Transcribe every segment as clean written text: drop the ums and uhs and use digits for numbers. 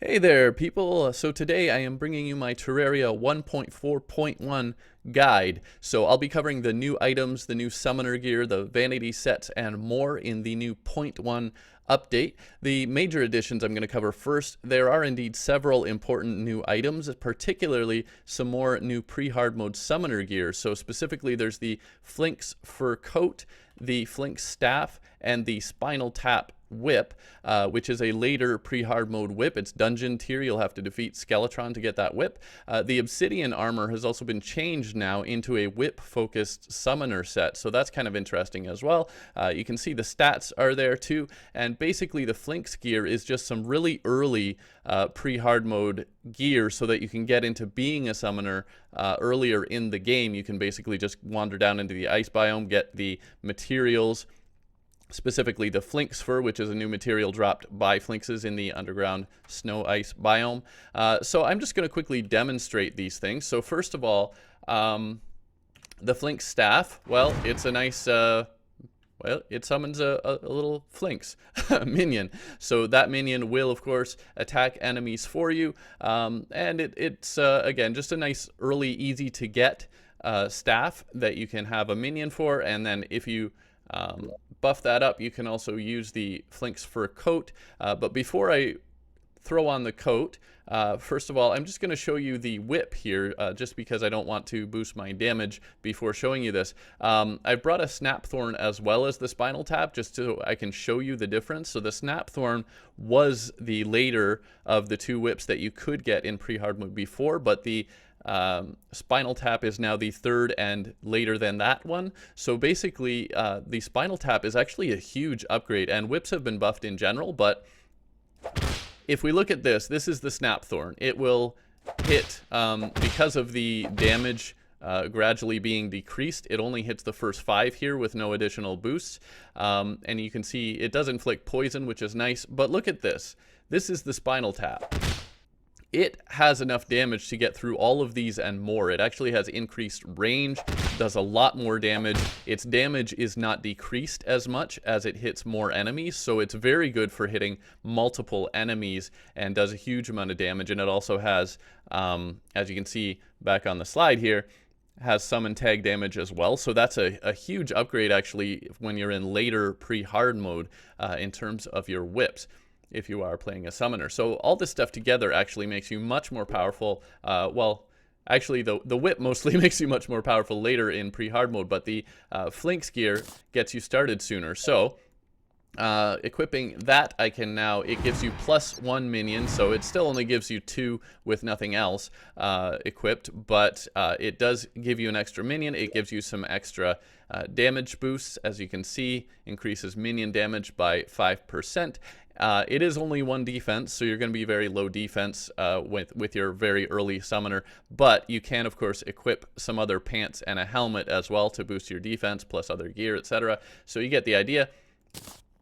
Hey there, people. So today I am bringing you my Terraria 1.4.1 guide. So I'll be covering the new items, the new summoner gear, the vanity sets, and more in the new point 1 update. The major additions I'm going to cover first. There are indeed several important new items, particularly some more new pre-hard mode summoner gear. So specifically there's the Flink's fur coat, the Flink's staff, and the spinal tap whip, which is a later pre-hard mode whip. It's dungeon tier. You'll have to defeat Skeletron to get that whip. The obsidian armor has also been changed now into a whip focused summoner set, so that's kind of interesting as well. You can see the stats are there too, and basically the Flink's gear is just some really early pre-hard mode gear so that you can get into being a summoner earlier in the game. You can basically just wander down into the ice biome, get the materials, specifically the Flink's fur, which is a new material dropped by Flinxes in the underground snow ice biome. So I'm just going to quickly demonstrate these things. So first of all, the Flink's staff, well, it's a nice, well, it summons a little Flink's minion. So that minion will, of course, attack enemies for you. And it's again, just a nice, early, easy to get staff that you can have a minion for. And then if you buff that up, you can also use the Flink's fur coat. But before I throw on the coat, first of all, I'm just going to show you the whip here, just because I don't want to boost my damage before showing you this. I brought a Snapthorn as well as the Spinal Tap, just so I can show you the difference. So the Snapthorn was the later of the two whips that you could get in pre-hard mode before, but the Spinal Tap is now the third and later than that one. So basically, the Spinal Tap is actually a huge upgrade, and whips have been buffed in general, but if we look at this, this is the Snapthorn. It will hit, because of the damage gradually being decreased, it only hits the first 5 here with no additional boosts. And you can see it does inflict poison, which is nice, but look at this. This is the Spinal Tap. It has enough damage to get through all of these and more. It actually has increased range, does a lot more damage. Its damage is not decreased as much as it hits more enemies, so it's very good for hitting multiple enemies and does a huge amount of damage. And it also has, as you can see back on the slide here, has summon tag damage as well. So that's a huge upgrade actually when you're in later pre-hard mode in terms of your whips, if you are playing a summoner. So all this stuff together actually makes you much more powerful. Well, actually the whip mostly makes you much more powerful later in pre-hard mode, but the Flink's gear gets you started sooner. So equipping that, I can now, it gives you +1 minion, so it still only gives you 2 with nothing else equipped, but it does give you an extra minion. It gives you some extra damage boosts, as you can see, increases minion damage by 5%. It is only 1 defense, so you're going to be very low defense with your very early summoner, but you can, of course, equip some other pants and a helmet as well to boost your defense, plus other gear, etc. So you get the idea.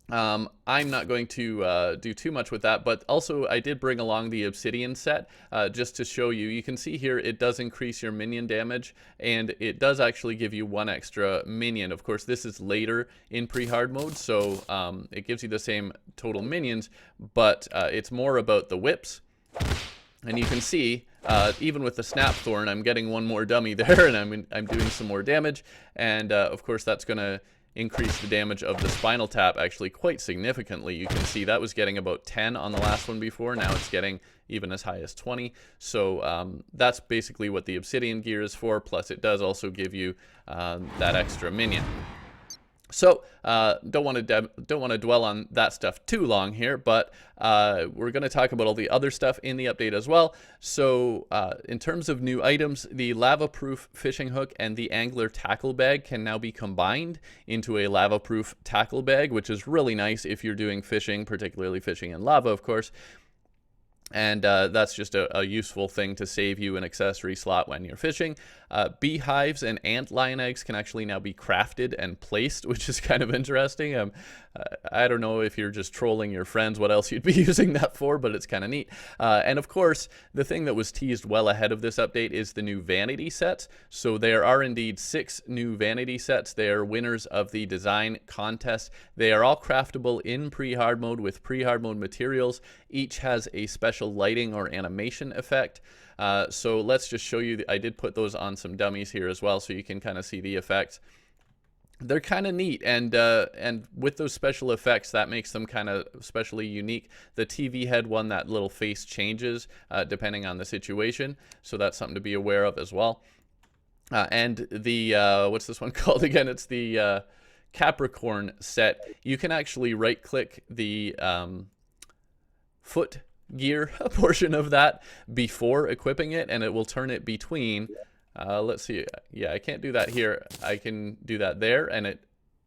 I'm not going to do too much with that, but also I did bring along the obsidian set just to show you. You can see here it does increase your minion damage, and it does actually give you 1 extra minion. Of course, this is later in pre-hard mode, so it gives you the same total minions, but it's more about the whips. And you can see, even with the Snapthorn, I'm getting 1 more dummy there, and I'm doing some more damage, and of course that's going to increase the damage of the Spinal Tap actually quite significantly. You can see that was getting about 10 on the last one before. Now it's getting even as high as 20. So that's basically what the obsidian gear is for. Plus it does also give you that extra minion. So don't want to dwell on that stuff too long here, but we're going to talk about all the other stuff in the update as well. So in terms of new items, the lava-proof fishing hook and the angler tackle bag can now be combined into a lava-proof tackle bag, which is really nice if you're doing fishing, particularly fishing in lava, of course. And that's just a useful thing to save you an accessory slot when you're fishing. Beehives and ant lion eggs can actually now be crafted and placed, which is kind of interesting. I don't know if you're just trolling your friends, what else you'd be using that for, but it's kind of neat. And of course, the thing that was teased well ahead of this update is the new Vanity Sets. So there are indeed 6 new Vanity Sets. They are winners of the design contest. They are all craftable in pre-hard mode with pre-hard mode materials. Each has a special lighting or animation effect. So let's just show you. I did put those on some dummies here as well, so you can kind of see the effects. They're kind of neat, and with those special effects, that makes them kind of especially unique. The TV head one, that little face changes depending on the situation, so that's something to be aware of as well. And the what's this one called again? It's the Capricorn set. You can actually right-click the foot gear portion of that before equipping it, and it will turn it between. Let's see. Yeah, I can't do that here. I can do that there, and it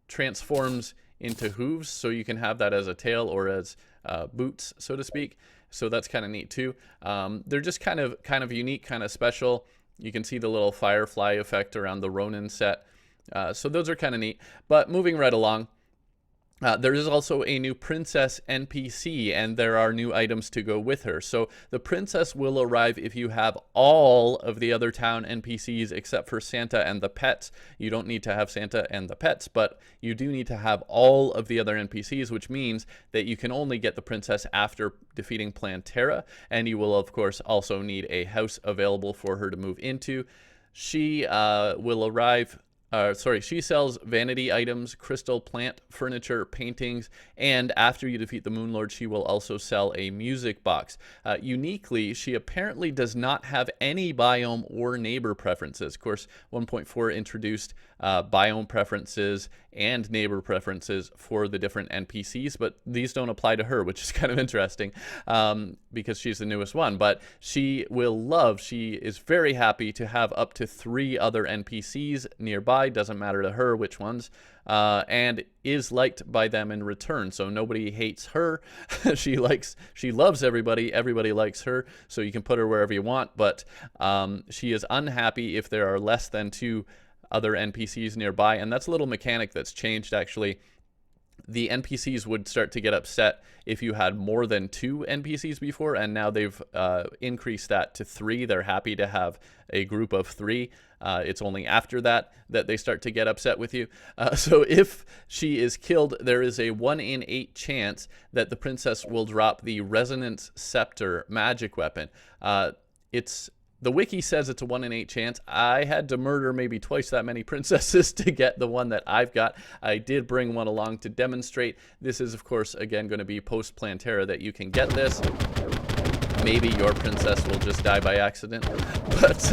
transforms into hooves, so you can have that as a tail or as boots, so to speak. So that's kind of neat too. They're just kind of unique, kind of special. You can see the little firefly effect around the Ronin set. So those are kind of neat. But moving right along. There is also a new Princess NPC, and there are new items to go with her. So the Princess will arrive if you have all of the other town NPCs except for Santa and the pets. You don't need to have Santa and the pets, but you do need to have all of the other NPCs, which means that you can only get the Princess after defeating Plantera, and you will, of course, also need a house available for her to move into. She will arrive... she sells vanity items, crystal, plant, furniture, paintings, and after you defeat the Moon Lord, she will also sell a music box. Uniquely, she apparently does not have any biome or neighbor preferences. Of course, 1.4 introduced biome preferences and neighbor preferences for the different NPCs, but these don't apply to her, which is kind of interesting because she's the newest one. But she is very happy to have up to 3 other NPCs nearby, doesn't matter to her which ones, and is liked by them in return. So nobody hates her. She loves everybody. Everybody likes her. So you can put her wherever you want, but she is unhappy if there are less than 2 other NPCs nearby, and that's a little mechanic that's changed actually. The NPCs would start to get upset if you had more than 2 NPCs before, and now they've increased that to 3. They're happy to have a group of 3. It's only after that they start to get upset with you. So if she is killed, there is a 1 in 8 chance that the Princess will drop the Resonance Scepter magic weapon. The wiki says it's a 1 in 8 chance. I had to murder maybe twice that many princesses to get the one that I've got. I did bring one along to demonstrate. This is, of course, again, going to be post-Plantera that you can get this. Maybe your princess will just die by accident. But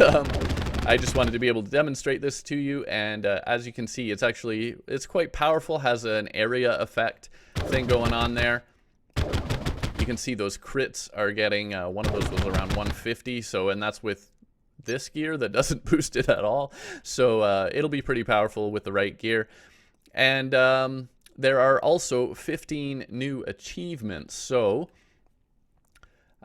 I just wanted to be able to demonstrate this to you. And as you can see, it's quite powerful. Has an area effect thing going on there. You can see those crits are getting, one of those was around 150, and that's with this gear that doesn't boost it at all. So it'll be pretty powerful with the right gear. And there are also 15 new achievements. So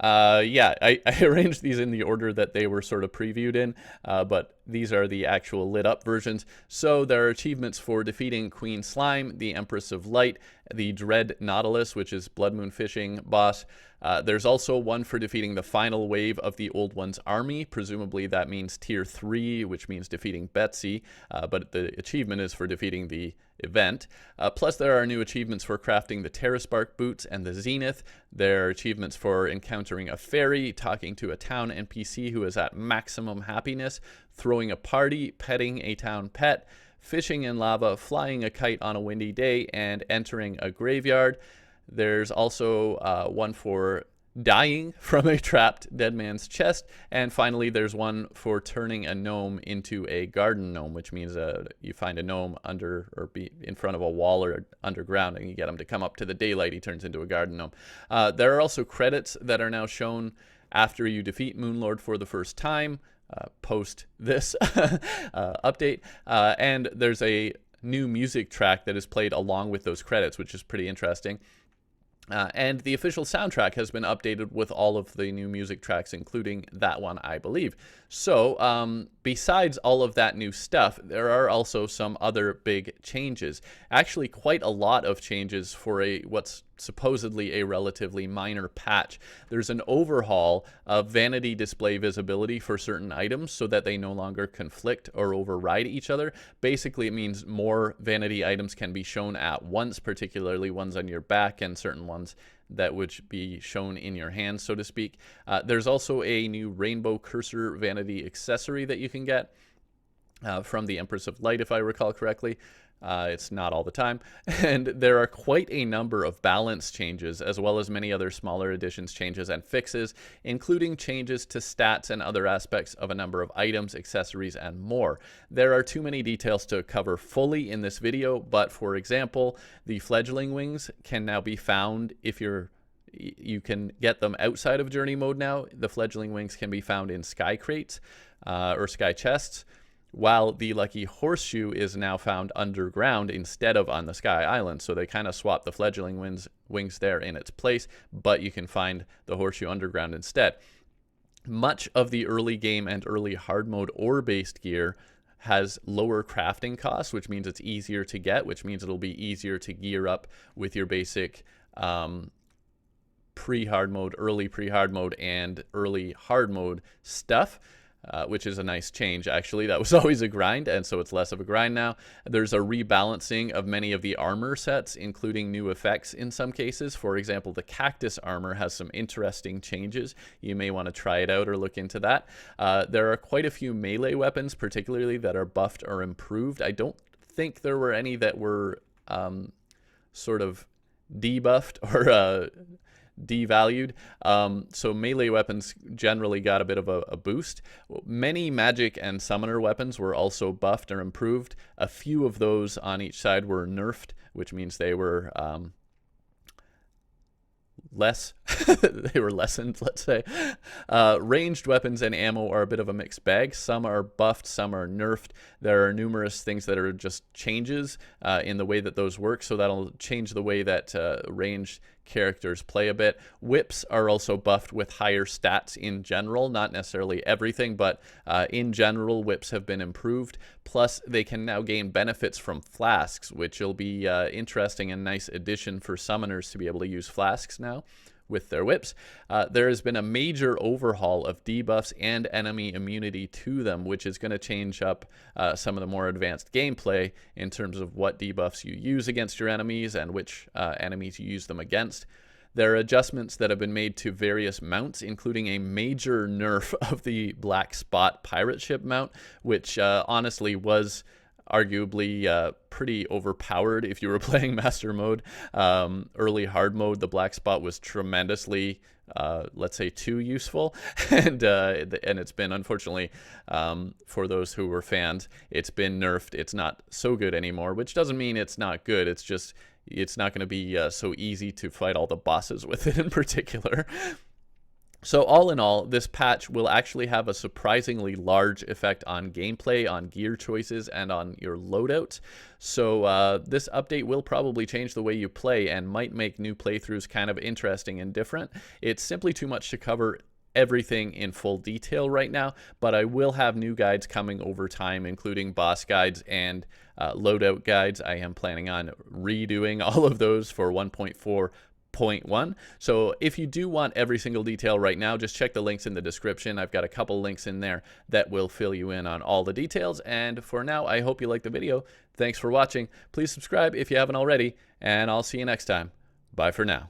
yeah, I arranged these in the order that they were sort of previewed in, but these are the actual lit up versions. So there are achievements for defeating Queen Slime, the Empress of Light, the Dread Nautilus, which is Blood Moon Fishing boss. There's also one for defeating the final wave of the Old One's army. Presumably that means tier 3, which means defeating Betsy, but the achievement is for defeating the event. Plus there are new achievements for crafting the Terraspark boots and the Zenith. There are achievements for encountering a fairy, talking to a town NPC who is at maximum happiness, throwing a party, petting a town pet, fishing in lava, flying a kite on a windy day, and entering a graveyard. There's also one for dying from a trapped dead man's chest. And finally, there's one for turning a gnome into a garden gnome, which means you find a gnome under or be in front of a wall or underground, and you get him to come up to the daylight. He turns into a garden gnome. There are also credits that are now shown after you defeat Moonlord for the first time, post this update. And there's a new music track that is played along with those credits, which is pretty interesting. And the official soundtrack has been updated with all of the new music tracks, including that one, I believe. So besides all of that new stuff, there are also some other big changes. Actually, quite a lot of changes for what's supposedly a relatively minor patch. There's an overhaul of vanity display visibility for certain items so that they no longer conflict or override each other. Basically, it means more vanity items can be shown at once, particularly ones on your back and certain ones that would be shown in your hand, so to speak. There's also a new rainbow cursor vanity accessory that you can get from the Empress of Light, if I recall correctly. It's not all the time. And there are quite a number of balance changes, as well as many other smaller additions, changes, and fixes, including changes to stats and other aspects of a number of items, accessories, and more. There are too many details to cover fully in this video, but for example, the fledgling wings can now be found if you can get them outside of journey mode now. The fledgling wings can be found in sky crates or sky chests, while the lucky horseshoe is now found underground instead of on the sky island. So they kind of swap the fledgling wings there in its place, but you can find the horseshoe underground instead. Much of the early game and early hard mode ore-based gear has lower crafting costs, which means it's easier to get, which means it'll be easier to gear up with your basic pre-hard mode, early pre-hard mode, and early hard mode stuff. Which is a nice change, actually. That was always a grind, and so it's less of a grind now. There's a rebalancing of many of the armor sets, including new effects in some cases. For example, the cactus armor has some interesting changes. You may want to try it out or look into that. There are quite a few melee weapons, particularly, that are buffed or improved. I don't think there were any that were sort of debuffed or devalued. So melee weapons generally got a bit of a boost. Many magic and summoner weapons were also buffed or improved. A few of those on each side were nerfed, which means they were they were lessened, let's say. Ranged weapons and ammo are a bit of a mixed bag. Some are buffed, some are nerfed. There are numerous things that are just changes in the way that those work, so that'll change the way that ranged characters play a bit. Whips are also buffed with higher stats in general, not necessarily everything, but in general, whips have been improved. Plus, they can now gain benefits from flasks, which will be interesting and nice addition for summoners to be able to use flasks now with their whips. There has been a major overhaul of debuffs and enemy immunity to them, which is going to change up some of the more advanced gameplay in terms of what debuffs you use against your enemies and which enemies you use them against. There are adjustments that have been made to various mounts, including a major nerf of the Black Spot pirate ship mount, which honestly was arguably pretty overpowered if you were playing master mode. Early hard mode, the Black Spot was tremendously, let's say, too useful, and it's been, unfortunately, for those who were fans, it's been nerfed. It's not so good anymore, which doesn't mean it's not good. It's just it's not going to be so easy to fight all the bosses with it in particular. So all in all, this patch will actually have a surprisingly large effect on gameplay, on gear choices, and on your loadouts. So this update will probably change the way you play and might make new playthroughs kind of interesting and different. It's simply too much to cover everything in full detail right now, but I will have new guides coming over time, including boss guides and loadout guides. I am planning on redoing all of those for 1.4.1. So if you do want every single detail right now, just check the links in the description. I've got a couple links in there that will fill you in on all the details. And for now, I hope you liked the video. Thanks for watching. Please subscribe if you haven't already, and I'll see you next time. Bye for now.